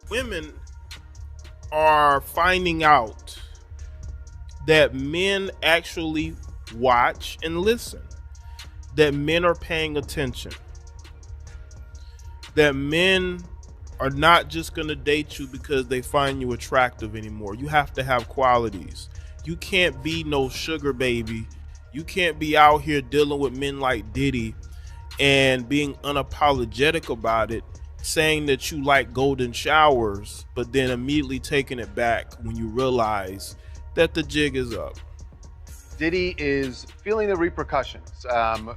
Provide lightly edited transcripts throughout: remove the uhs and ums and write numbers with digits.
women are finding out that men actually watch and listen, that men are paying attention, that men are not just going to date you because they find you attractive anymore. You have to have qualities. You can't be no sugar baby. You can't be out here dealing with men like Diddy and being unapologetic about it, saying that you like golden showers, but then immediately taking it back when you realize that the jig is up. Diddy is feeling the repercussions,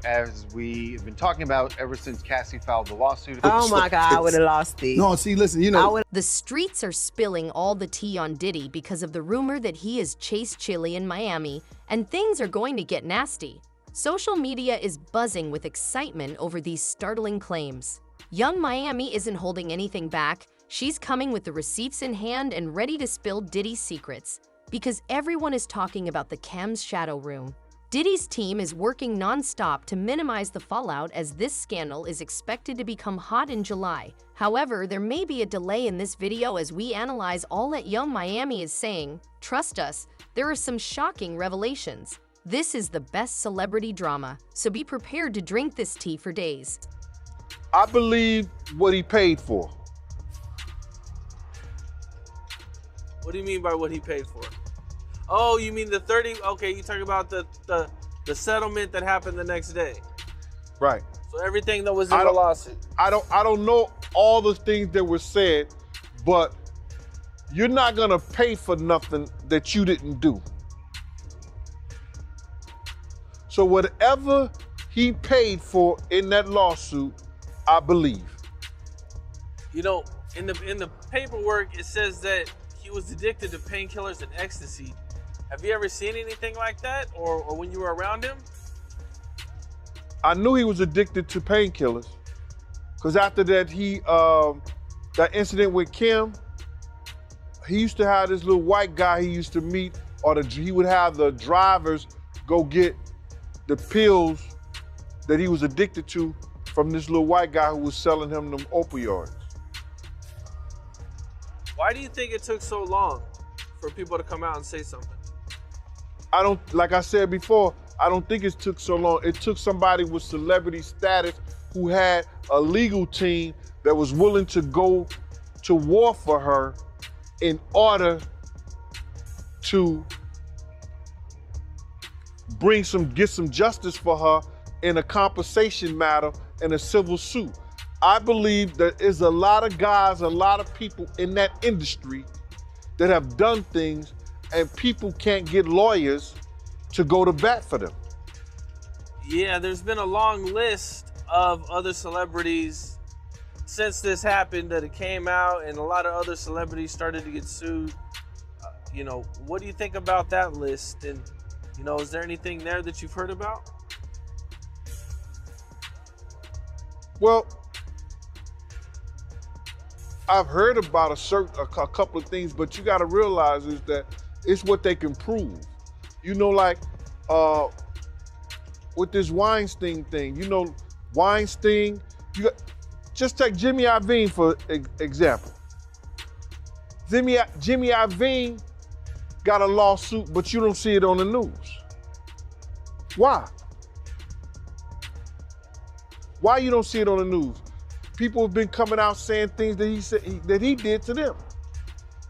as we have been talking about ever since Cassie filed the lawsuit. Oh my God, I would have lost it. No, see, listen, you know. The streets are spilling all the tea on Diddy because of the rumor that he has chased Chili in Miami, and things are going to get nasty. Social media is buzzing with excitement over these startling claims. Young Miami isn't holding anything back. She's coming with the receipts in hand and ready to spill Diddy's secrets, because everyone is talking about the Cam's shadow room. Diddy's team is working non-stop to minimize the fallout as this scandal is expected to become hot in July. However, there may be a delay in this video as we analyze all that Young Miami is saying. Trust us, there are some shocking revelations. This is the best celebrity drama, so be prepared to drink this tea for days. I believe what he paid for. What do you mean by what he paid for? Oh, you mean the 30? Okay, you talking about the settlement that happened the next day. Right. So everything that was in the lawsuit. I don't know all the things that were said, but you're not gonna pay for nothing that you didn't do. So whatever he paid for in that lawsuit, I believe. You know, in the paperwork, it says that he was addicted to painkillers and ecstasy. Have you ever seen anything like that, or when you were around him? I knew he was addicted to painkillers, because after that that incident with Kim, he used to have this little white guy he used to meet, or he would have the drivers go get the pills that he was addicted to from this little white guy who was selling him them opioids. Why do you think it took so long for people to come out and say something? Like I said before, I don't think it took so long. It took somebody with celebrity status who had a legal team that was willing to go to war for her in order to get some justice for her in a compensation matter in a civil suit. I believe there is a lot of guys, a lot of people in that industry that have done things, and people can't get lawyers to go to bat for them. Yeah, there's been a long list of other celebrities since this happened that it came out, and a lot of other celebrities started to get sued. You know, what do you think about that list? And, you know, is there anything there that you've heard about? Well, I've heard about a couple of things, but you got to realize is that it's what they can prove. You know, like with this Weinstein thing. You know, Weinstein. Just take Jimmy Iovine for example. Jimmy Iovine got a lawsuit, but you don't see it on the news. Why? Why you don't see it on the news? People have been coming out saying things that he said that he did to them,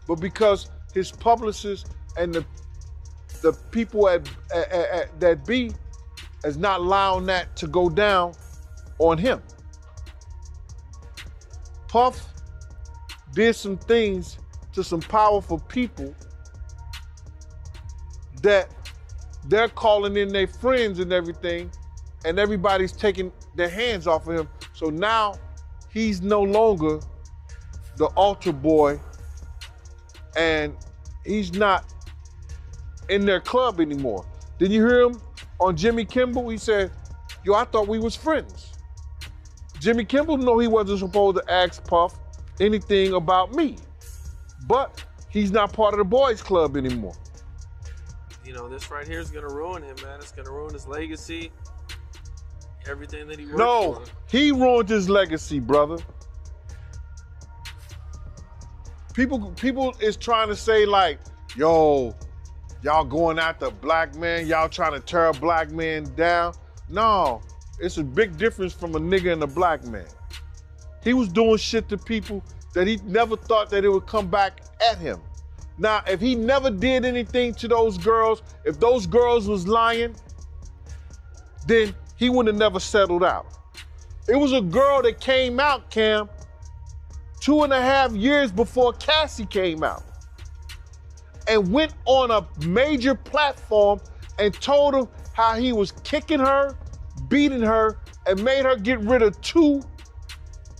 but because his publicists and the people at that be is not allowing that to go down on him. Puff did some things to some powerful people that they're calling in their friends and everything, and everybody's taking their hands off of him. So now he's no longer the altar boy, and he's not in their club anymore. Did you hear him on Jimmy Kimmel? He said, yo, I thought we was friends. Jimmy Kimmel knew he wasn't supposed to ask Puff anything about me, but he's not part of the boys club anymore. You know, this right here is gonna ruin him, man. It's gonna ruin his legacy, everything that he worked for. No, he ruined his legacy, brother. People is trying to say like, yo, y'all going after a black man, y'all trying to tear a black man down. No, it's a big difference from a nigga and a black man. He was doing shit to people that he never thought that it would come back at him. Now, if he never did anything to those girls, if those girls was lying, then he would have never settled out. It was a girl that came out, Cam, 2.5 years before Cassie came out, and went on a major platform and told him how he was kicking her, beating her, and made her get rid of 2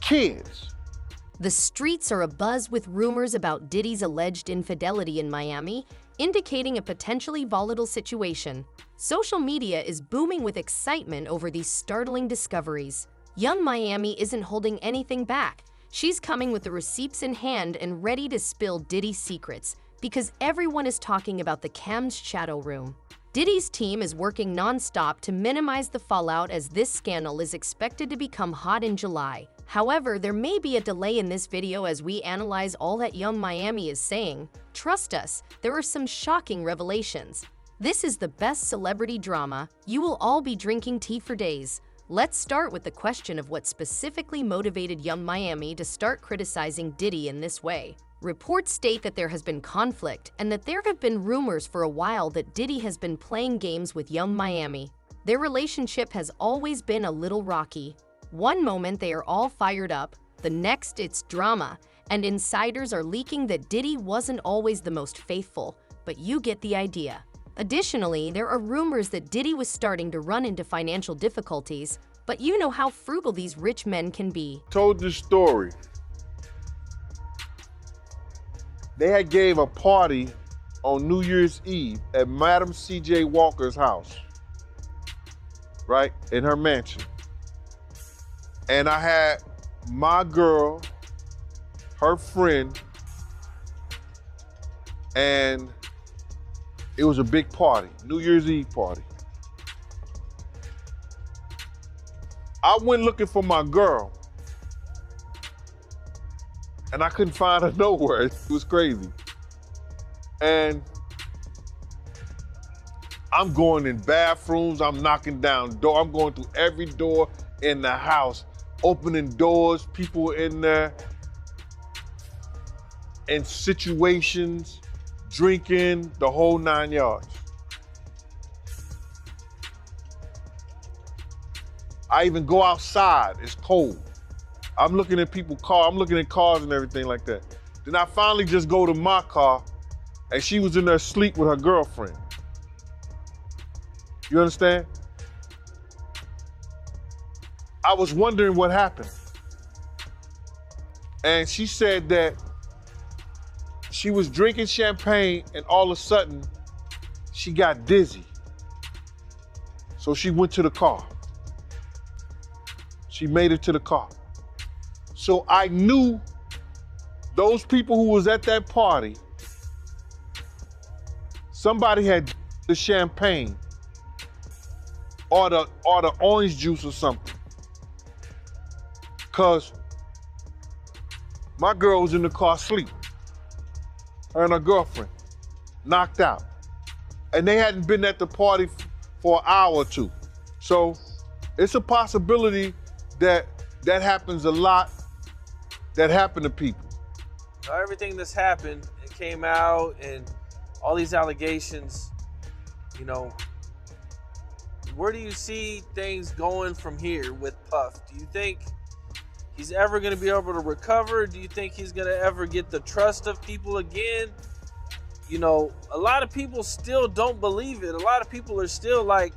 kids. The streets are abuzz with rumors about Diddy's alleged infidelity in Miami, indicating a potentially volatile situation. Social media is booming with excitement over these startling discoveries. Young Miami isn't holding anything back. She's coming with the receipts in hand and ready to spill Diddy's secrets, because everyone is talking about the Cam's shadow room. Diddy's team is working non-stop to minimize the fallout as this scandal is expected to become hot in July. However, there may be a delay in this video as we analyze all that Young Miami is saying. Trust us, there are some shocking revelations. This is the best celebrity drama. You will all be drinking tea for days. Let's start with the question of what specifically motivated Young Miami to start criticizing Diddy in this way. Reports state that there has been conflict and that there have been rumors for a while that Diddy has been playing games with Young Miami. Their relationship has always been a little rocky. One moment they are all fired up, the next it's drama, and insiders are leaking that Diddy wasn't always the most faithful, but you get the idea. Additionally, there are rumors that Diddy was starting to run into financial difficulties, but you know how frugal these rich men can be. Told this story. They had gave a party on New Year's Eve at Madam C.J. Walker's house, right, in her mansion. And I had my girl, her friend, and it was a big party, New Year's Eve party. I went looking for my girl, and I couldn't find her nowhere. It was crazy. And I'm going in bathrooms, I'm knocking down doors, I'm going through every door in the house, opening doors, people in there, in situations, drinking, the whole 9 yards. I even go outside, it's cold. I'm looking at people's cars, I'm looking at cars and everything like that. Then I finally just go to my car, and she was in there asleep with her girlfriend. You understand? I was wondering what happened. And she said that she was drinking champagne and all of a sudden she got dizzy. So she went to the car. She made it to the car. So I knew those people who was at that party, somebody had the champagne or the orange juice or something. Cause my girl was in the car asleep. Her and her girlfriend, knocked out. And they hadn't been at the party for an hour or two. So it's a possibility that that happens a lot, that happen to people. Everything that's happened, it came out and all these allegations, you know, where do you see things going from here with Puff? Do you think he's ever going to be able to recover? Do you think he's going to ever get the trust of people again? You know, a lot of people still don't believe it. A lot of people are still like,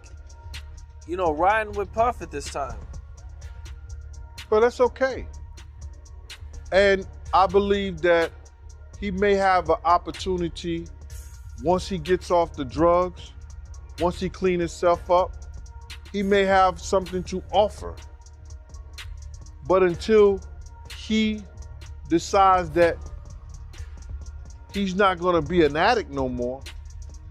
you know, riding with Puff at this time. But that's okay. And I believe that he may have an opportunity once he gets off the drugs, once he cleans himself up, he may have something to offer. But until he decides that he's not gonna be an addict no more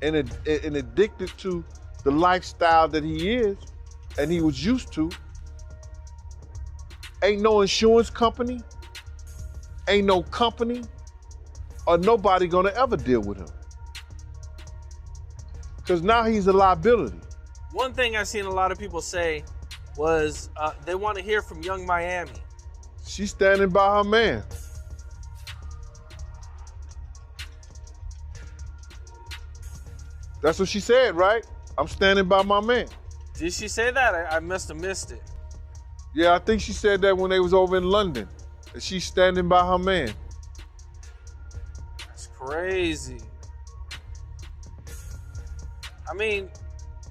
and addicted to the lifestyle that he is and he was used to, ain't no insurance company, ain't no company, or nobody gonna ever deal with him. Because now he's a liability. One thing I've seen a lot of people say was they want to hear from Young Miami. She's standing by her man. That's what she said, right? I'm standing by my man. Did she say that? I must have missed it. Yeah, I think she said that when they was over in London. That she's standing by her man. That's crazy. I mean,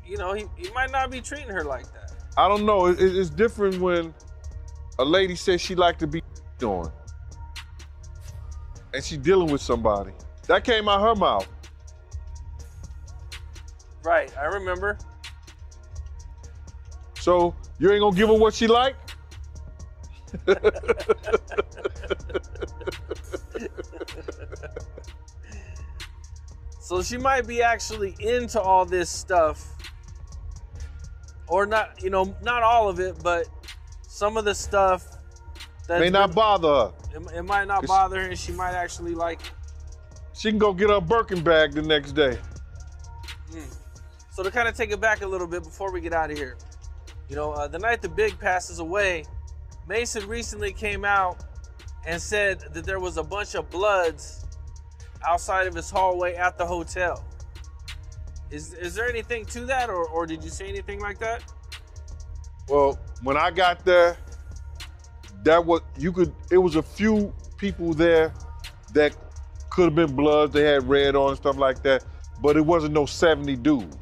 you know, he might not be treating her like that. I don't know. It's different when a lady says she like to be on, and she dealing with somebody. That came out her mouth. Right, I remember. So you ain't gonna give her what she like? So she might be actually into all this stuff, or not, you know, not all of it, but some of the stuff that May not bother her. It might not bother her, and she might actually like it. She can go get her Birkin bag the next day. So to kind of take it back a little bit before we get out of here, you know, the night the Big passes away, Mason recently came out and said that there was a bunch of bloods outside of his hallway at the hotel. Is there anything to that, or did you say anything like that? Well, when I got there, it was a few people there that could have been bloods. They had red on and stuff like that, but it wasn't no 70 dudes.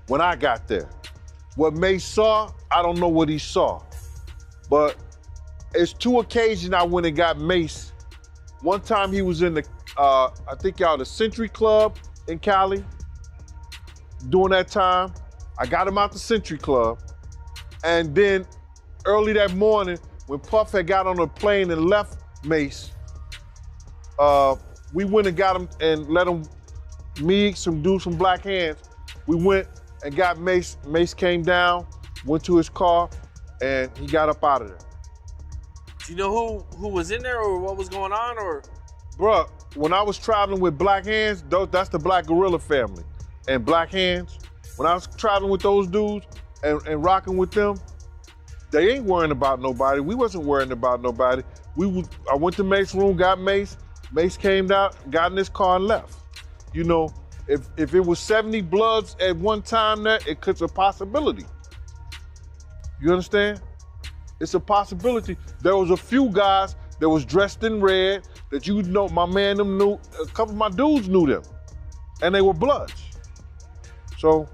When I got there, what Mace saw, I don't know what he saw, but it's 2 occasions I went and got Mace. One time he was in the, I think the Century Club in Cali. During that time, I got him out the Century Club. And then early that morning, when Puff had got on a plane and left Mace, we went and got him and let him meet some dudes from Black Hands. We went and got Mace. Mace came down, went to his car, and he got up out of there. Do you know who was in there or what was going on, or? Bruh, when I was traveling with Black Hands, that's the Black Gorilla family. And Black Hands, when I was traveling with those dudes and rocking with them, they ain't worrying about nobody. We wasn't worrying about nobody. I went to Mace's room, got Mace. Mace came down, got in his car and left. You know, if it was 70 bloods at one time, it's a possibility. You understand? It's a possibility. There was a few guys that was dressed in red that you know, my man them knew, a couple of my dudes knew them, and they were bloods. So,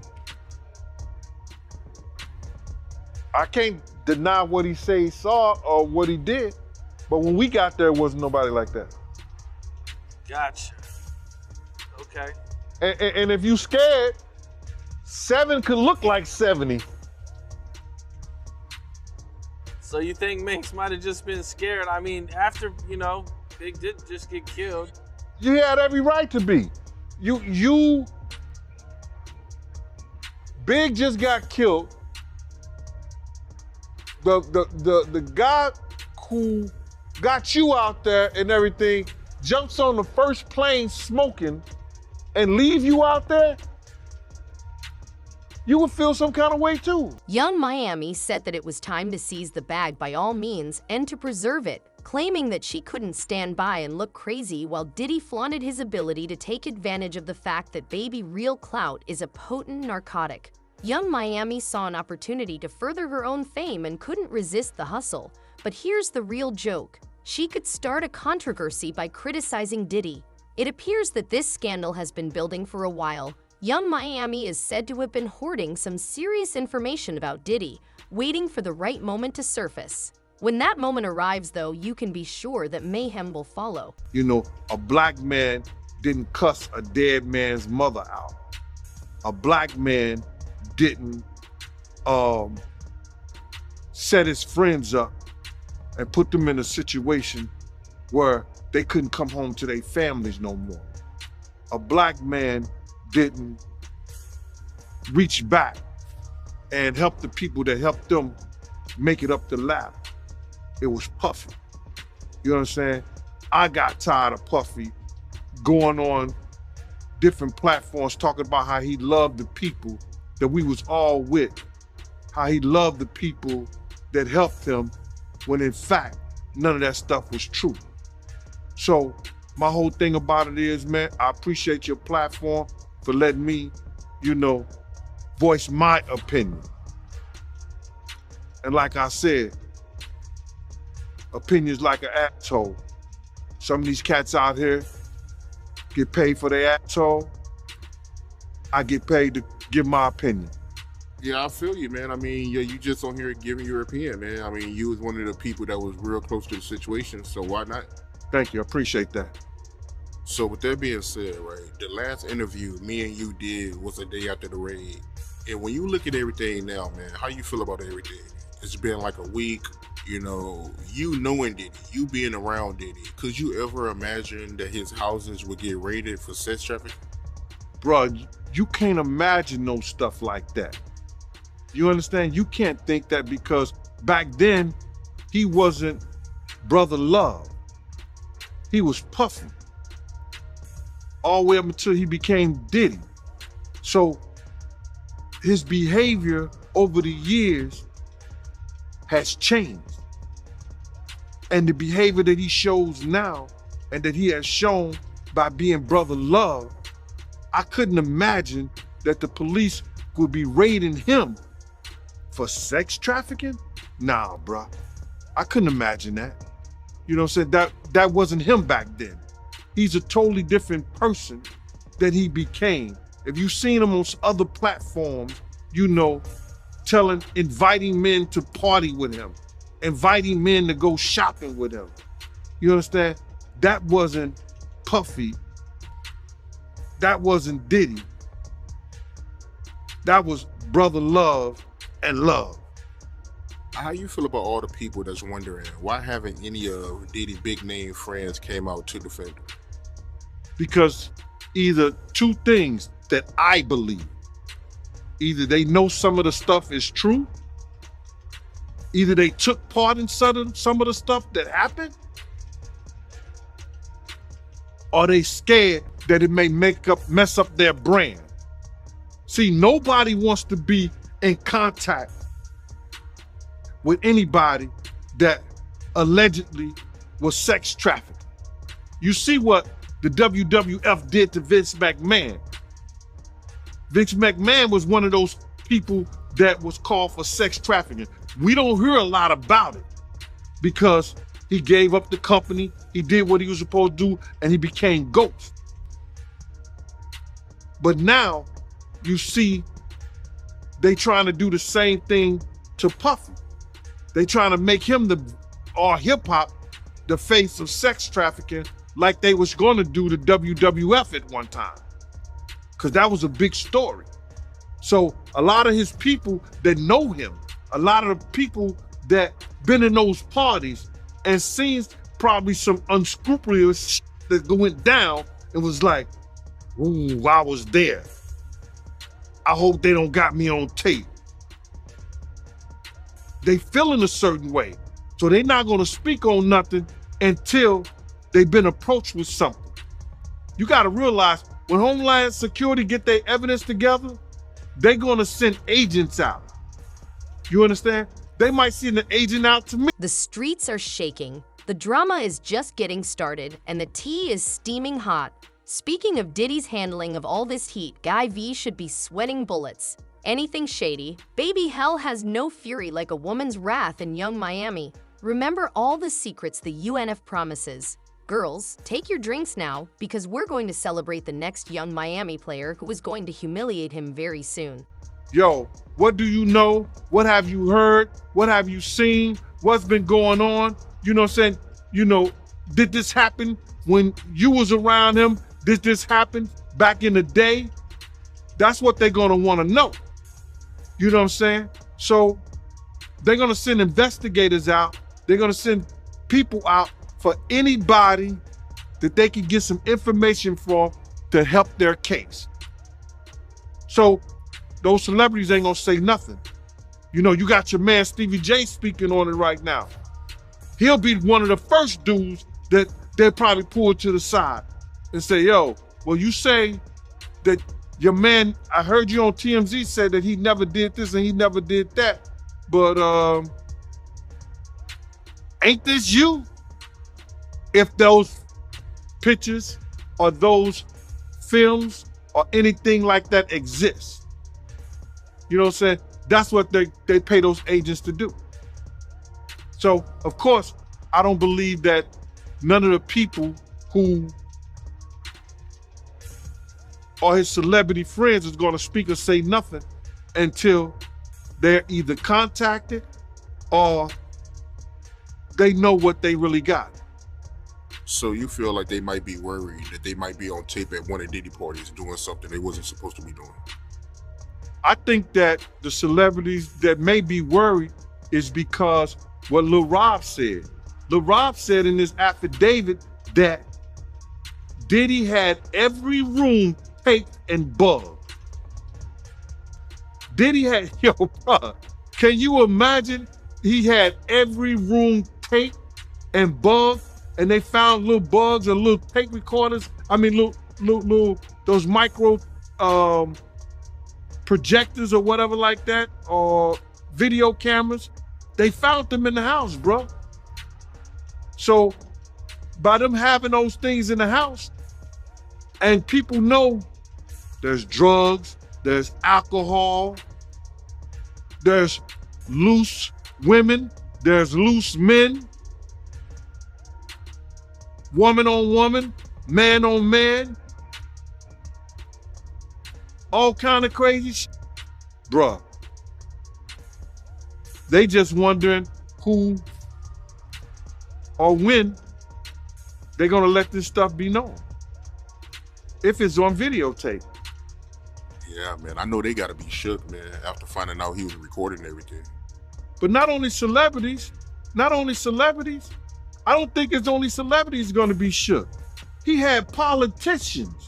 I can't deny what he say he saw or what he did, but when we got there, it wasn't nobody like that. Gotcha. Okay. And if you scared, 7 could look like 70. So you think Mace might have just been scared? I mean, after, you know, Big did just get killed. You had every right to be. Big just got killed. The guy who got you out there and everything jumps on the first plane smoking and leave you out there, you would feel some kind of way too. Young Miami said that it was time to seize the bag by all means and to preserve it, claiming that she couldn't stand by and look crazy while Diddy flaunted his ability to take advantage of the fact that baby real clout is a potent narcotic. Young Miami saw an opportunity to further her own fame and couldn't resist the hustle. But here's the real joke. She could start a controversy by criticizing Diddy. It appears that this scandal has been building for a while. Young Miami is said to have been hoarding some serious information about Diddy, waiting for the right moment to surface. When that moment arrives, though, you can be sure that mayhem will follow. You know, a black man didn't cuss a dead man's mother out. A black man didn't set his friends up and put them in a situation where they couldn't come home to their families no more. A black man didn't reach back and help the people that helped them make it up the ladder. It was Puffy. You understand? I got tired of Puffy going on different platforms talking about how he loved the people that we was all with, how he loved the people that helped him, when in fact, none of that stuff was true. So my whole thing about it is, man, I appreciate your platform for letting me, voice my opinion. And like I said, opinions like an asshole. Some of these cats out here get paid for their asshole. I get paid to give my opinion. Yeah, I feel you, man. I mean, yeah, you just on here giving your opinion, man. I mean, you was one of the people that was real close to the situation, so why not? Thank you, I appreciate that. So with that being said, right, the last interview me and you did was a day after the raid. And when you look at everything now, man, how you feel about everything? It's been like a week, you knowing Diddy, you being around Diddy. Could you ever imagine that his houses would get raided for sex trafficking? Bruh, you can't imagine no stuff like that. You understand? You can't think that, because back then, he wasn't Brother Love. He was Puffy. All the way up until he became Diddy. So his behavior over the years has changed. And the behavior that he shows now and that he has shown by being Brother Love, I couldn't imagine that the police would be raiding him for sex trafficking? Nah, bro. I couldn't imagine that. You know what I'm saying? That wasn't him back then. He's a totally different person that he became. If you've seen him on other platforms, inviting men to party with him, inviting men to go shopping with him. You understand? That wasn't Puffy. That wasn't Diddy. That was Brother Love and Love. How you feel about all the people that's wondering why haven't any of Diddy big name friends came out to defend him? Because either two things that I believe. Either they know some of the stuff is true, either they took part in some of the stuff that happened, or they scared that it may mess up their brand. See, nobody wants to be in contact with anybody that allegedly was sex trafficked. You see what the WWF did to Vince McMahon. Vince McMahon was one of those people that was called for sex trafficking. We don't hear a lot about it because he gave up the company, he did what he was supposed to do, and he became Ghost. But now you see they trying to do the same thing to Puffy. They trying to make him or hip hop the face of sex trafficking, like they was going to do the WWF at one time, because that was a big story. So a lot of his people that know him, a lot of the people that been in those parties and seen probably some unscrupulous shit that went down and was like, ooh, I was there. I hope they don't got me on tape. They feeling a certain way. So they not gonna speak on nothing until they've been approached with something. You gotta realize, when Homeland Security get their evidence together, they're gonna send agents out. You understand? They might send an agent out to me. The streets are shaking. The drama is just getting started, and the tea is steaming hot. Speaking of Diddy's handling of all this heat, Guy V should be sweating bullets. Anything shady, baby hell has no fury like a woman's wrath in Young Miami. Remember all the secrets the UNF promises. Girls, take your drinks now, because we're going to celebrate the next Young Miami player who is going to humiliate him very soon. Yo, what do you know? What have you heard? What have you seen? What's been going on? You know what I'm saying? Did this happen when you was around him? Did this happen back in the day? That's what they're gonna wanna know. You know what I'm saying? So they're gonna send investigators out. They're gonna send people out for anybody that they can get some information from to help their case. So those celebrities ain't gonna say nothing. You got your man Stevie J speaking on it right now. He'll be one of the first dudes that they'll probably pull to the side and say, yo, well, you say that your man, I heard you on TMZ say that he never did this and he never did that, but ain't this you? If those pictures or those films or anything like that exist, you know what I'm saying? That's what they pay those agents to do. So, of course, I don't believe that none of the people who are his celebrity friends is going to speak or say nothing until they're either contacted or they know what they really got. So you feel like they might be worried that they might be on tape at one of Diddy parties doing something they wasn't supposed to be doing? I think that the celebrities that may be worried is because what Lil Rob said. Lil Rob said in his affidavit that Diddy had every room taped and bugged. Diddy had, yo, bro, can you imagine he had every room taped and bugged, and they found little bugs and little tape recorders, little those micro projectors or whatever like that, or video cameras. They found them in the house, bro. So by them having those things in the house, and people know there's drugs, there's alcohol, there's loose women, there's loose men, woman on woman, man on man, all kind of crazy shit. Bruh, they just wondering who or when they're gonna let this stuff be known. If it's on videotape. Yeah, man, I know they gotta be shook, man, after finding out he was recording everything. But not only celebrities, I don't think it's only celebrities gonna be shook. He had politicians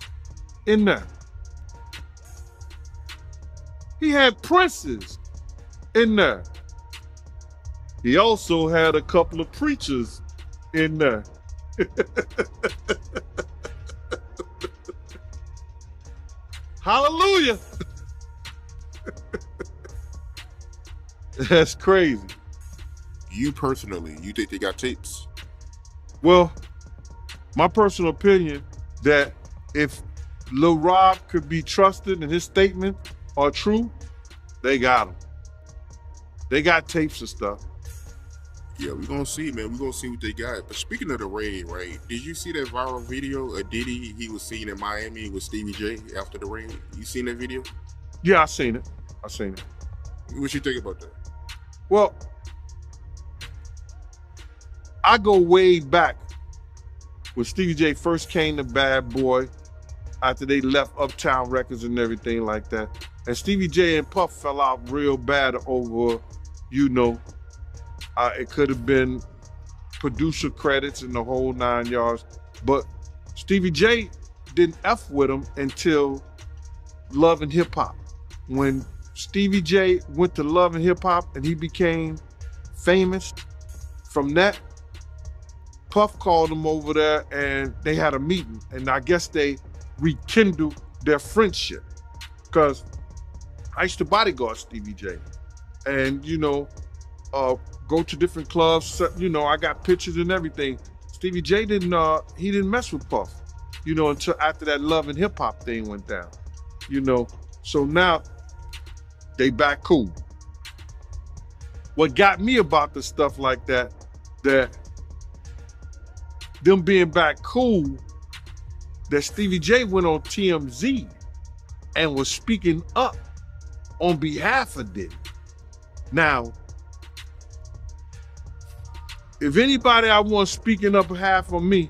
in there. He had princes in there. He also had a couple of preachers in there. Hallelujah. That's crazy. You personally, you think they got tapes? Well, my personal opinion that if Lil Rob could be trusted and his statement are true, they got him. They got tapes and stuff. Yeah, we're gonna see, man. We're gonna see what they got. But speaking of the raid, right? Did you see that viral video of Diddy? He was seen in Miami with Stevie J after the raid. You seen that video? Yeah, I seen it. What you think about that? Well, I go way back when Stevie J first came to Bad Boy after they left Uptown Records and everything like that. And Stevie J and Puff fell out real bad over, it could have been producer credits and the whole 9 yards. But Stevie J didn't F with him until Love and Hip Hop. When Stevie J went to Love and Hip Hop and he became famous from that, Puff called him over there and they had a meeting. And I guess they rekindled their friendship. Because I used to bodyguard Stevie J. And, go to different clubs. I got pictures and everything. Stevie J didn't mess with Puff, until after that Love and Hip Hop thing went down, So now they back cool. What got me about the stuff like that them being back cool, that Stevie J went on TMZ and was speaking up on behalf of Diddy. Now, if anybody I want speaking up behalf of me,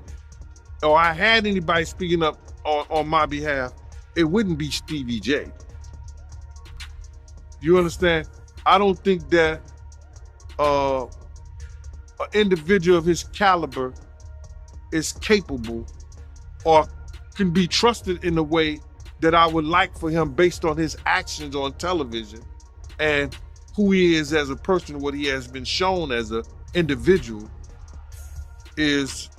or I had anybody speaking up on my behalf, it wouldn't be Stevie J. You understand? I don't think that an individual of his caliber is capable or can be trusted in the way that I would like for him based on his actions on television and who he is as a person, what he has been shown as an individual is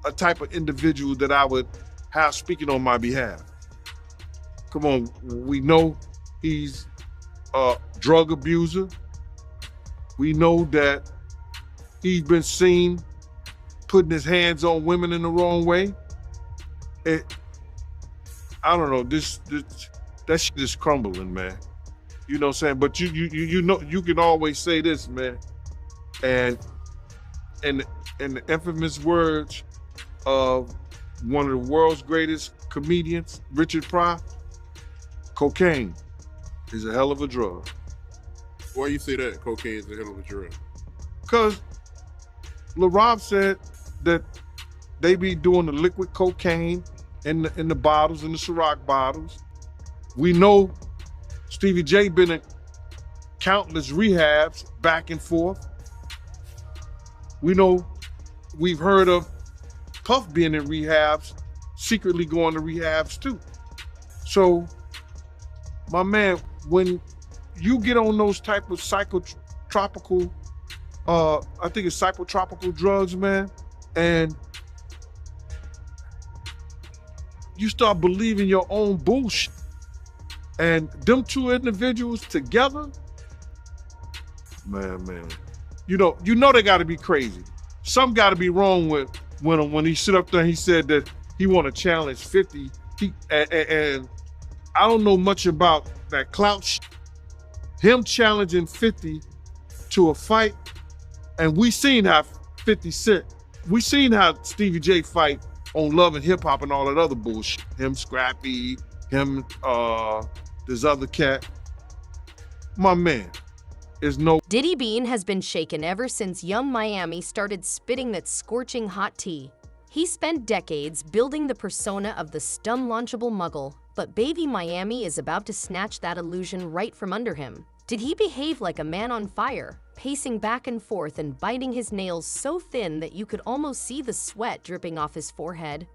a type of individual that I would have speaking on my behalf. Come on, we know he's a drug abuser. We know that he's been seen putting his hands on women in the wrong way. I don't know, that shit is crumbling, man. You know what I'm saying? But you know, you can always say this, man. And in the infamous words of one of the world's greatest comedians, Richard Pryor, cocaine is a hell of a drug. Why you say that? Cocaine is a hell of a drug. Because LaRob said that they be doing the liquid cocaine in the bottles, in the Ciroc bottles. We know Stevie J been in countless rehabs back and forth. We know, we've heard of Puff being in rehabs, secretly going to rehabs too. So, my man, when you get on those type of psychotropical, I think it's psychotropical drugs, man, and you start believing your own bullshit, and them two individuals together, man, you know they gotta be crazy. Something gotta be wrong with when he sit up there and he said that he wanna challenge 50, and I don't know much about that clout shit. Him challenging 50 to a fight, and we seen how 50 Cent, we seen how Stevie J fight on Love and Hip Hop and all that other bullshit. Him, Scrappy, him, this other cat. My man, is no... Diddy Bean has been shaken ever since Young Miami started spitting that scorching hot tea. He spent decades building the persona of the stun-launchable muggle, but baby Miami is about to snatch that illusion right from under him. Did he behave like a man on fire, pacing back and forth and biting his nails so thin that you could almost see the sweat dripping off his forehead?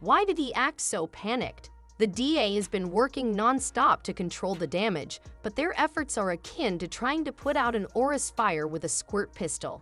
Why did he act so panicked? The DA has been working non-stop to control the damage, but their efforts are akin to trying to put out an Oris fire with a squirt pistol.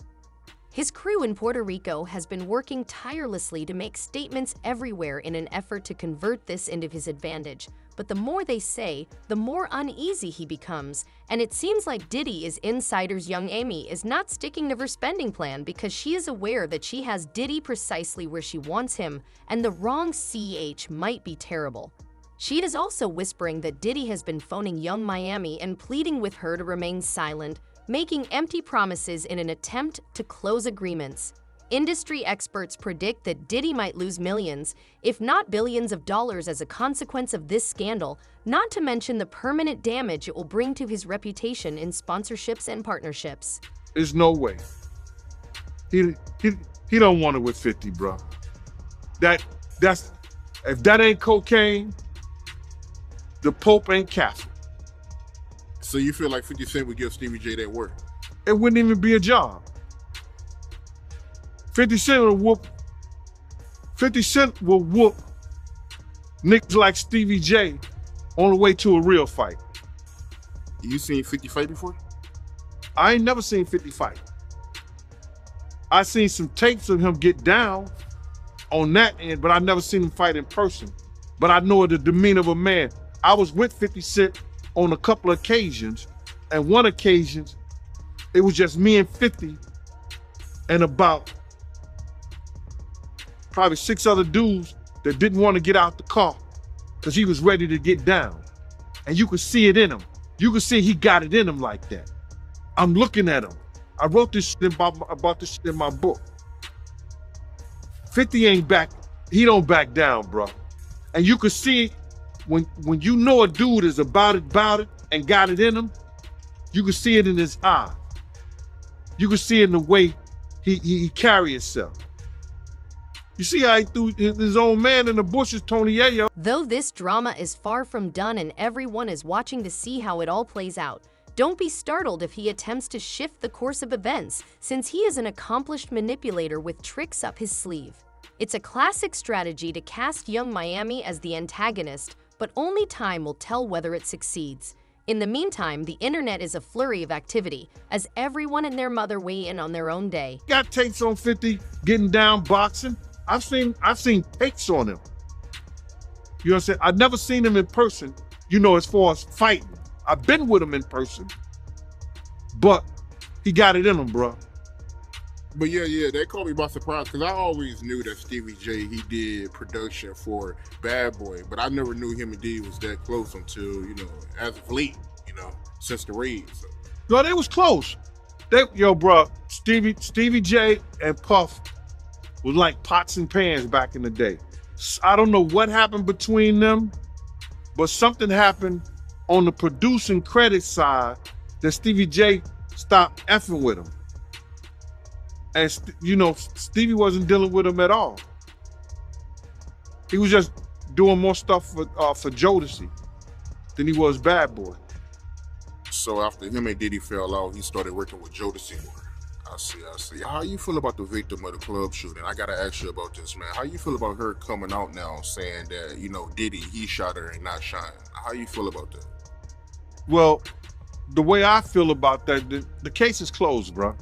His crew in Puerto Rico has been working tirelessly to make statements everywhere in an effort to convert this into his advantage. But the more they say, the more uneasy he becomes, and it seems like Diddy is insider's Young Amy is not sticking to her spending plan because she is aware that she has Diddy precisely where she wants him, and the wrong CH might be terrible. She is also whispering that Diddy has been phoning Young Miami and pleading with her to remain silent, making empty promises in an attempt to close agreements. Industry experts predict that Diddy might lose millions, if not billions of dollars as a consequence of this scandal, not to mention the permanent damage it will bring to his reputation in sponsorships and partnerships. There's no way. He don't want it with 50, bro. That's if that ain't cocaine, the Pope ain't Catholic. So you feel like 50 Cent would give Stevie J that work? It wouldn't even be a job. 50 Cent will whoop niggas like Stevie J on the way to a real fight. You seen 50 fight before? I ain't never seen 50 fight. I seen some tapes of him get down on that end, but I never seen him fight in person. But I know the demeanor of a man. I was with 50 Cent on a couple of occasions, and one occasion, it was just me and 50 and about probably 6 other dudes that didn't want to get out the car because he was ready to get down. And you could see it in him. You could see he got it in him like that. I'm looking at him. I wrote this shit about this shit in my book. 50 ain't back, he don't back down, bro. And you could see when you know a dude is about it and got it in him, you can see it in his eye. You can see it in the way he carry himself. You see how he threw his own man in the bushes, Tony Yayo. Though this drama is far from done and everyone is watching to see how it all plays out, don't be startled if he attempts to shift the course of events, since he is an accomplished manipulator with tricks up his sleeve. It's a classic strategy to cast Young Miami as the antagonist, but only time will tell whether it succeeds. In the meantime, the internet is a flurry of activity, as everyone and their mother weigh in on their own day. Got tapes on 50 getting down boxing. I've seen takes on him. You know what I'm saying? I've never seen him in person, you know, as far as fighting. I've been with him in person, but he got it in him, bro. But yeah, that caught me by surprise because I always knew that Stevie J, he did production for Bad Boy, but I never knew him and Diddy was that close until, you know, as of late, you know, since the raid. So. Yo, they was close. Bro, Stevie J and Puff was like pots and pans back in the day. I don't know what happened between them, but something happened on the producing credit side that Stevie J stopped effing with him. And, you know, Stevie wasn't dealing with him at all. He was just doing more stuff for Jodeci than he was Bad Boy. So after him and Diddy fell out, he started working with Jodeci more. I see. How you feel about the victim of the club shooting? I gotta ask you about this, man. How you feel about her coming out now saying that, you know, Diddy, he shot her and not Shine? How you feel about that? Well, the way I feel about that, the case is closed, bro.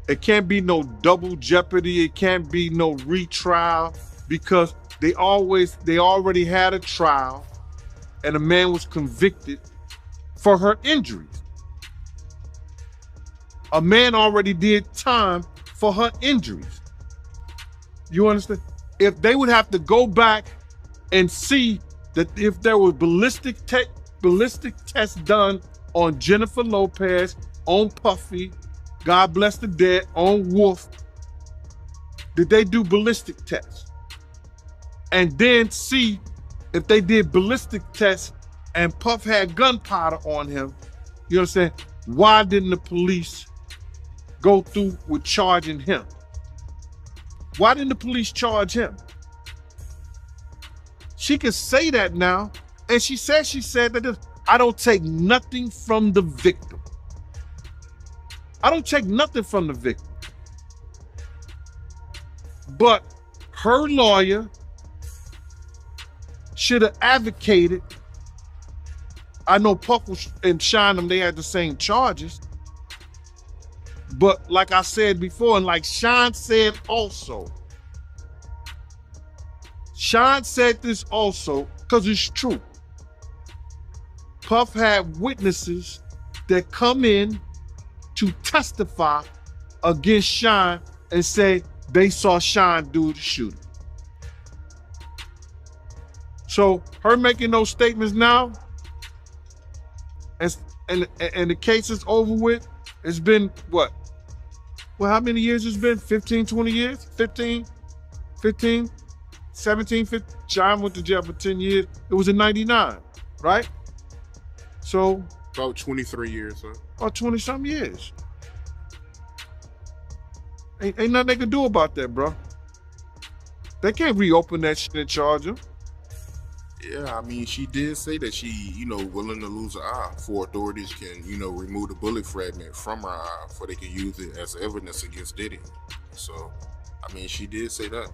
It can't be no double jeopardy. It can't be no retrial because they already had a trial and a man was convicted for her injuries. A man already did time for her injuries. You understand? If they would have to go back and see that if there was ballistic tests done on Jennifer Lopez, on Puffy, God bless the dead, on Wolf, did they do ballistic tests? And then see if they did ballistic tests and Puff had gunpowder on him, you know what I'm saying? Why didn't the police go through with charging him? Why didn't the police charge him? She can say that now, and she said that I don't take nothing from the victim. I don't take nothing from the victim. But her lawyer should have advocated. I know Puff and Shine, they had the same charges. But like I said before, and like Shine said also, Shine said this also, because it's true. Puff had witnesses that come in to testify against Shine and say they saw Shine do the shooting. So her making those statements now, and the case is over with. It's been what? Well, how many years it's been? 15, 20 years? 15, 17, 15. Shine went to jail for 10 years. It was in 99, right? So. About 23 years, huh? Or 20-some years. Ain't nothing they can do about that, bro. They can't reopen that shit and charge him. Yeah, I mean, she did say that she, you know, willing to lose an eye before authorities can, you know, remove the bullet fragment from her eye before they can use it as evidence against Diddy. So, I mean, she did say that.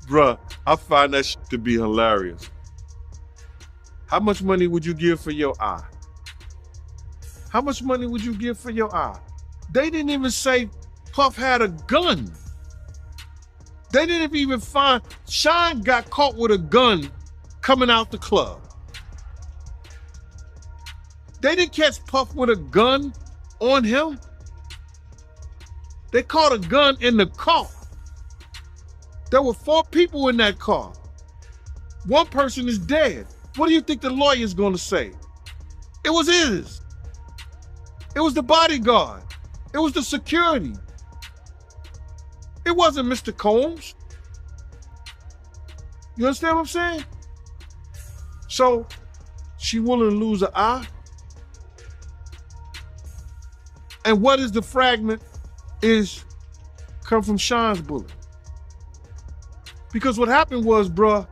Bruh, I find that shit to be hilarious. How much money would you give for your eye? How much money would you give for your eye? They didn't even say Puff had a gun. They didn't even find, Shine got caught with a gun coming out the club. They didn't catch Puff with a gun on him. They caught a gun in the car. There were 4 people in that car. 1 person is dead. What do you think the lawyer's gonna say? It was his. It was the bodyguard. It was the security. It wasn't Mr. Combs. You understand what I'm saying? So, she willing to lose an eye? And what is the fragment is come from Shine's bullet. Because what happened was, bruh,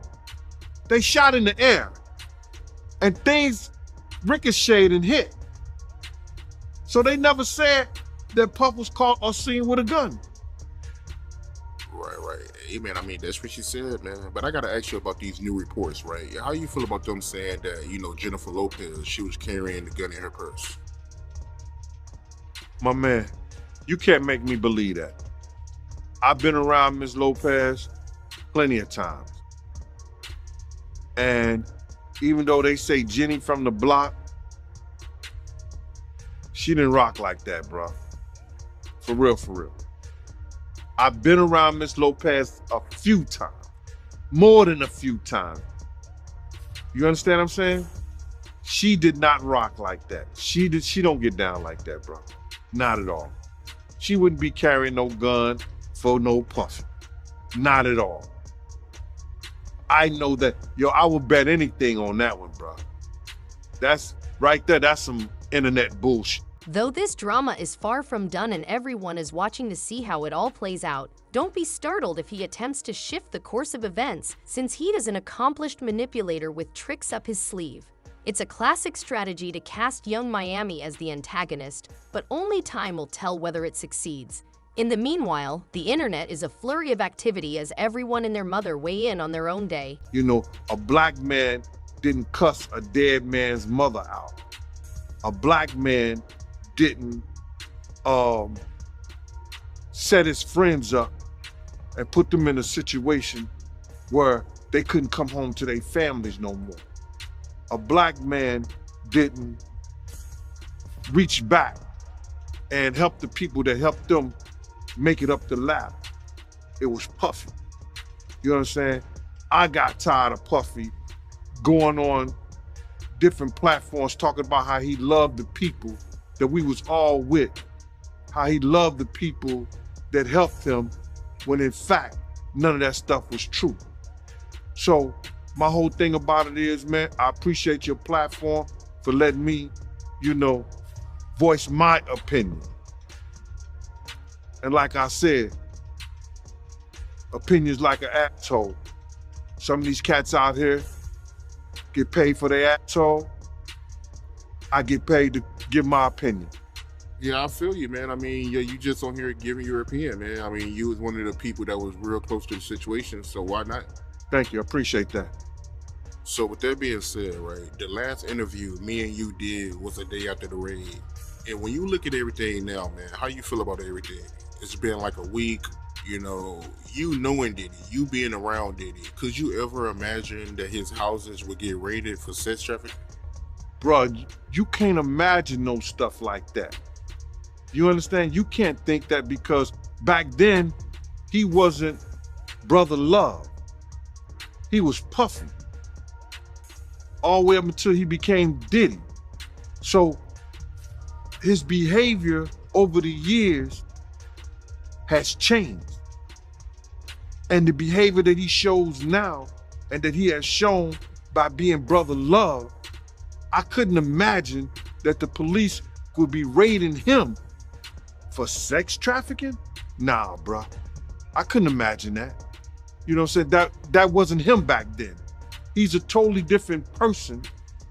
they shot in the air and things ricocheted and hit. So they never said that Puff was caught or seen with a gun. Right. Hey, man, I mean, that's what she said, man. But I got to ask you about these new reports, right? How you feel about them saying that, you know, Jennifer Lopez, she was carrying the gun in her purse? My man, you can't make me believe that. I've been around Ms. Lopez plenty of times. And even though they say Jenny from the block, she didn't rock like that, bro. For real, for real. I've been around Ms. Lopez a few times, more than a few times. You understand what I'm saying? She did not rock like that. She don't get down like that, bro. Not at all. She wouldn't be carrying no gun for no puffy. Not at all. I know that. Yo, I would bet anything on that one, bro. That's right there. That's some internet bullshit. Though this drama is far from done and everyone is watching to see how it all plays out, don't be startled if he attempts to shift the course of events, since he is an accomplished manipulator with tricks up his sleeve. It's a classic strategy to cast young Miami as the antagonist, but only time will tell whether it succeeds. In the meanwhile, the internet is a flurry of activity as everyone and their mother weigh in on their own day. You know, a black man didn't cuss a dead man's mother out. A black man didn't set his friends up and put them in a situation where they couldn't come home to their families no more. A black man didn't reach back and help the people that helped them make it up the ladder. It was Puffy. You know what I'm saying? I got tired of Puffy going on different platforms talking about how he loved the people that we was all with, how he loved the people that helped him, when in fact, none of that stuff was true. So my whole thing about it is, man, I appreciate your platform for letting me, you know, voice my opinion. And like I said, opinions like an asshole. Some of these cats out here get paid for their asshole. I get paid to give my opinion. Yeah, I feel you, man. I mean, yeah, you just on here giving your opinion, man. I mean, you was one of the people that was real close to the situation, so why not? Thank you, I appreciate that. So with that being said, right, the last interview me and you did was a day after the raid. And when you look at everything now, man, how you feel about everything? It's been like a week, you know, you knowing Diddy, you being around Diddy. Could you ever imagine that his houses would get raided for sex trafficking? Bruh, you can't imagine no stuff like that. You understand? You can't think that, because back then, he wasn't Brother Love. He was Puffy. All the way up until he became Diddy. So his behavior over the years has changed. And the behavior that he shows now and that he has shown by being Brother Love, I couldn't imagine that the police would be raiding him for sex trafficking? Nah, bruh. I couldn't imagine that. You know what I'm saying? That wasn't him back then. He's a totally different person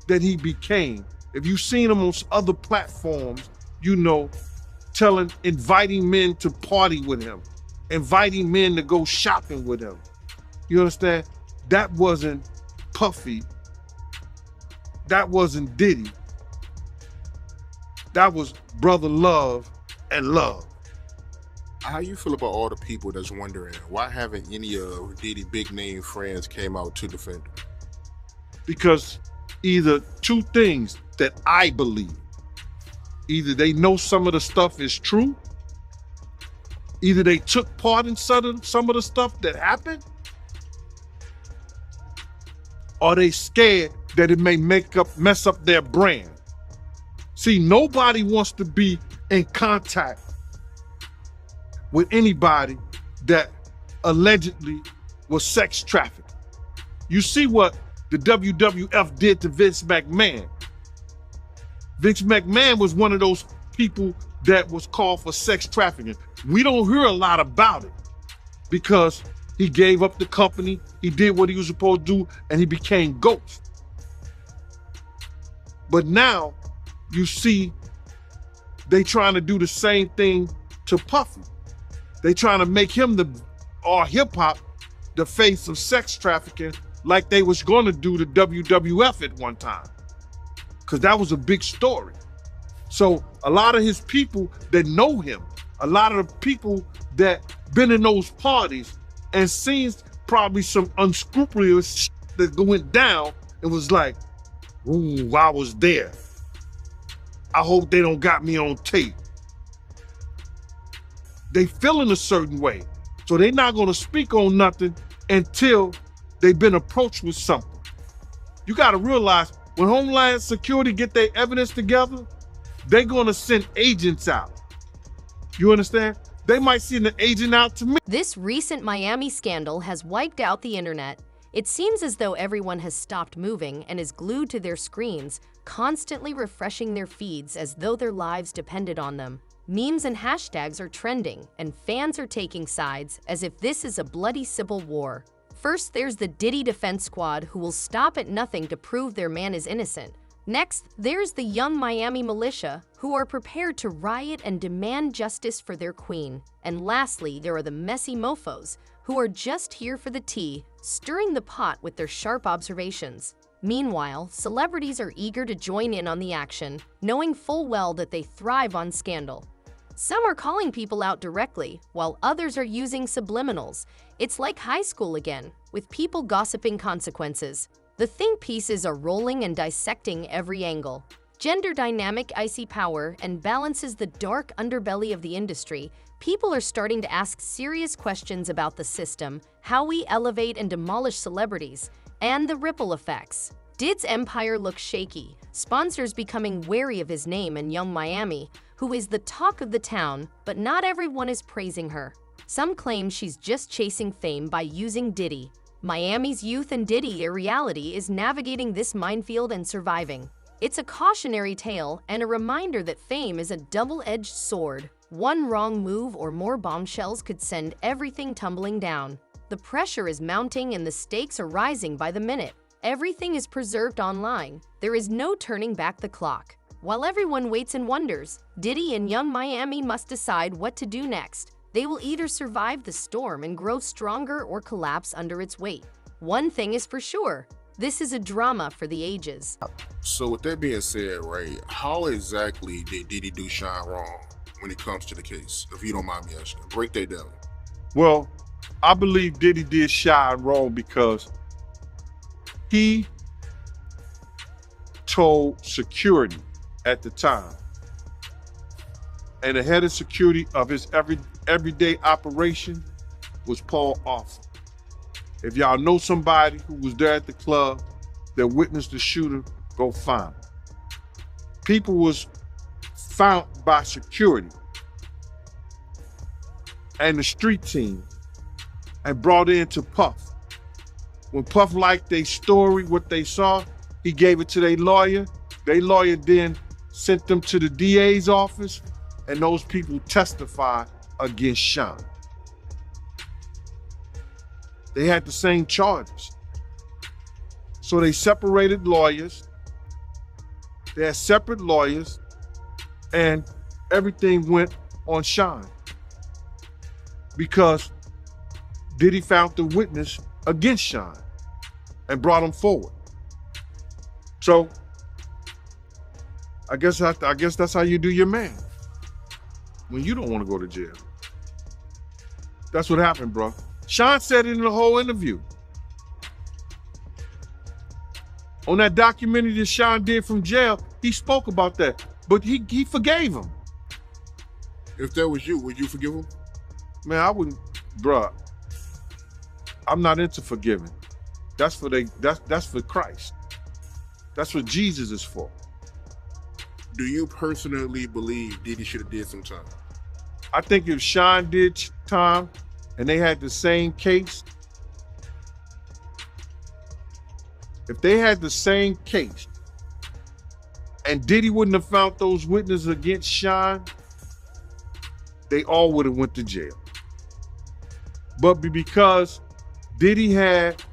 that he became. If you've seen him on other platforms, you know, inviting men to party with him, inviting men to go shopping with him. You understand? That wasn't Puffy. That wasn't Diddy. That was Brother Love and Love. How you feel about all the people that's wondering why haven't any of Diddy big name friends came out to defend him? Because either two things that I believe. Either they know some of the stuff is true, either they took part in some of the stuff that happened, or they scared that it may mess up their brand. See, nobody wants to be in contact with anybody that allegedly was sex trafficked. You see what the WWF did to Vince McMahon. Vince McMahon was one of those people that was called for sex trafficking. We don't hear a lot about it because he gave up the company, he did what he was supposed to do, and he became Ghost. But now you see they trying to do the same thing to Puffy. They trying to make him or hip hop the face of sex trafficking, like they was going to do to WWF at one time, because that was a big story. So a lot of his people that know him, A lot of the people that been in those parties and seen probably some unscrupulous shit that went down and was like, ooh, I was there. I hope they don't got me on tape. They feeling a certain way. So they not gonna speak on nothing until they've been approached with something. You gotta realize when Homeland Security get their evidence together, they're gonna send agents out. You understand? They might send an agent out to me. This recent Miami scandal has wiped out the internet. It seems as though everyone has stopped moving and is glued to their screens, constantly refreshing their feeds as though their lives depended on them. Memes and hashtags are trending, and fans are taking sides as if this is a bloody civil war. First, there's the Diddy Defense Squad, who will stop at nothing to prove their man is innocent. Next, there's the young Miami militia, who are prepared to riot and demand justice for their queen. And lastly, there are the messy mofos, who are just here for the tea, stirring the pot with their sharp observations. Meanwhile, celebrities are eager to join in on the action, knowing full well that they thrive on scandal. Some are calling people out directly, while others are using subliminals. It's like high school again, with people gossiping consequences. The think pieces are rolling and dissecting every angle. Gender dynamic icy power and balances the dark underbelly of the industry. People are starting to ask serious questions about the system, how we elevate and demolish celebrities, and the ripple effects. Did's empire looks shaky, sponsors becoming wary of his name and young Miami, who is the talk of the town, but not everyone is praising her. Some claim she's just chasing fame by using Diddy. Miami's youth and Diddy in reality is navigating this minefield and surviving. It's a cautionary tale and a reminder that fame is a double-edged sword. One wrong move or more bombshells could send everything tumbling down. The pressure is mounting and the stakes are rising by the minute. Everything is preserved online. There is no turning back the clock. While everyone waits and wonders, Diddy and young Miami must decide what to do next. They will either survive the storm and grow stronger or collapse under its weight. One thing is for sure, this is a drama for the ages. So with that being said, right, how exactly did Diddy do Shine wrong when it comes to the case? If you don't mind me asking, break that down. Well, I believe Diddy did Shine wrong because he told security at the time, and the head of security of his everyday operation was Paul Arthur. If y'all know somebody who was there at the club that witnessed the shooter, go find him. People was found by security and the street team and brought in to Puff. When Puff liked their story, what they saw, he gave it to their lawyer. Their lawyer then sent them to the DA's office, and those people testified against Sean. They had the same charges. So they separated lawyers. They had separate lawyers, and everything went on Sean because Diddy found the witness against Sean and brought him forward. So I guess that's how you do your man when you don't want to go to jail. That's what happened, bro. Sean said it in the whole interview. On that documentary that Sean did from jail, he spoke about that, but he forgave him. If that was you, would you forgive him? Man, I wouldn't, bro. I'm not into forgiving. That's for Christ. That's what Jesus is for. Do you personally believe Diddy should have did some time? I think if Sean did time and they had the same case, if they had the same case and Diddy wouldn't have found those witnesses against Sean, they all would have went to jail. But because Diddy had,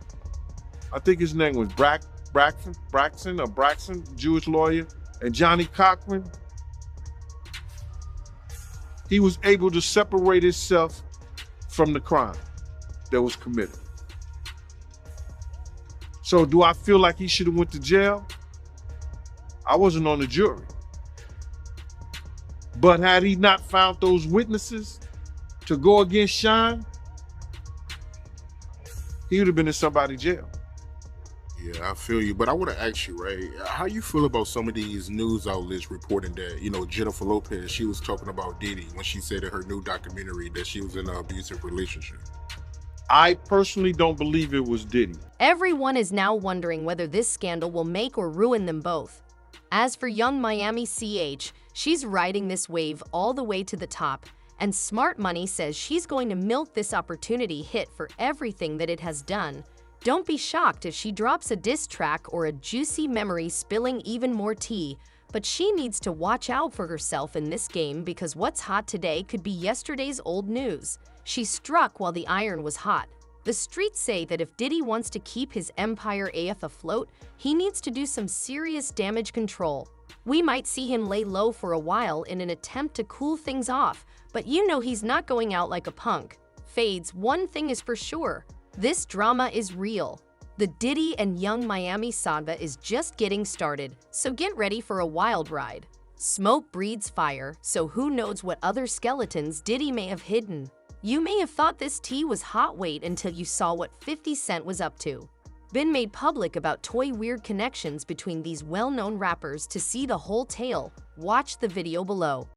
I think his name was Braxton, Jewish lawyer, and Johnny Cochran, he was able to separate himself from the crime that was committed. So do I feel like he should have went to jail? I wasn't on the jury. But had he not found those witnesses to go against Sean, he would have been in somebody's jail. Yeah, I feel you. But I want to ask you, right? How you feel about some of these news outlets reporting that, Jennifer Lopez, she was talking about Diddy when she said in her new documentary that she was in an abusive relationship? I personally don't believe it was Diddy. Everyone is now wondering whether this scandal will make or ruin them both. As for young Miami CH, she's riding this wave all the way to the top, and Smart Money says she's going to milk this opportunity hit for everything that it has done. Don't be shocked if she drops a diss track or a juicy memory spilling even more tea, but she needs to watch out for herself in this game because what's hot today could be yesterday's old news. She struck while the iron was hot. The streets say that if Diddy wants to keep his empire AF afloat, he needs to do some serious damage control. We might see him lay low for a while in an attempt to cool things off, but he's not going out like a punk. Fades, one thing is for sure. This drama is real. The Diddy and Young Miami saga is just getting started, so get ready for a wild ride. Smoke breeds fire, so who knows what other skeletons Diddy may have hidden. You may have thought this tea was hot weight until you saw what 50 Cent was up to. Been made public about weird connections between these well-known rappers. To see the whole tale, watch the video below.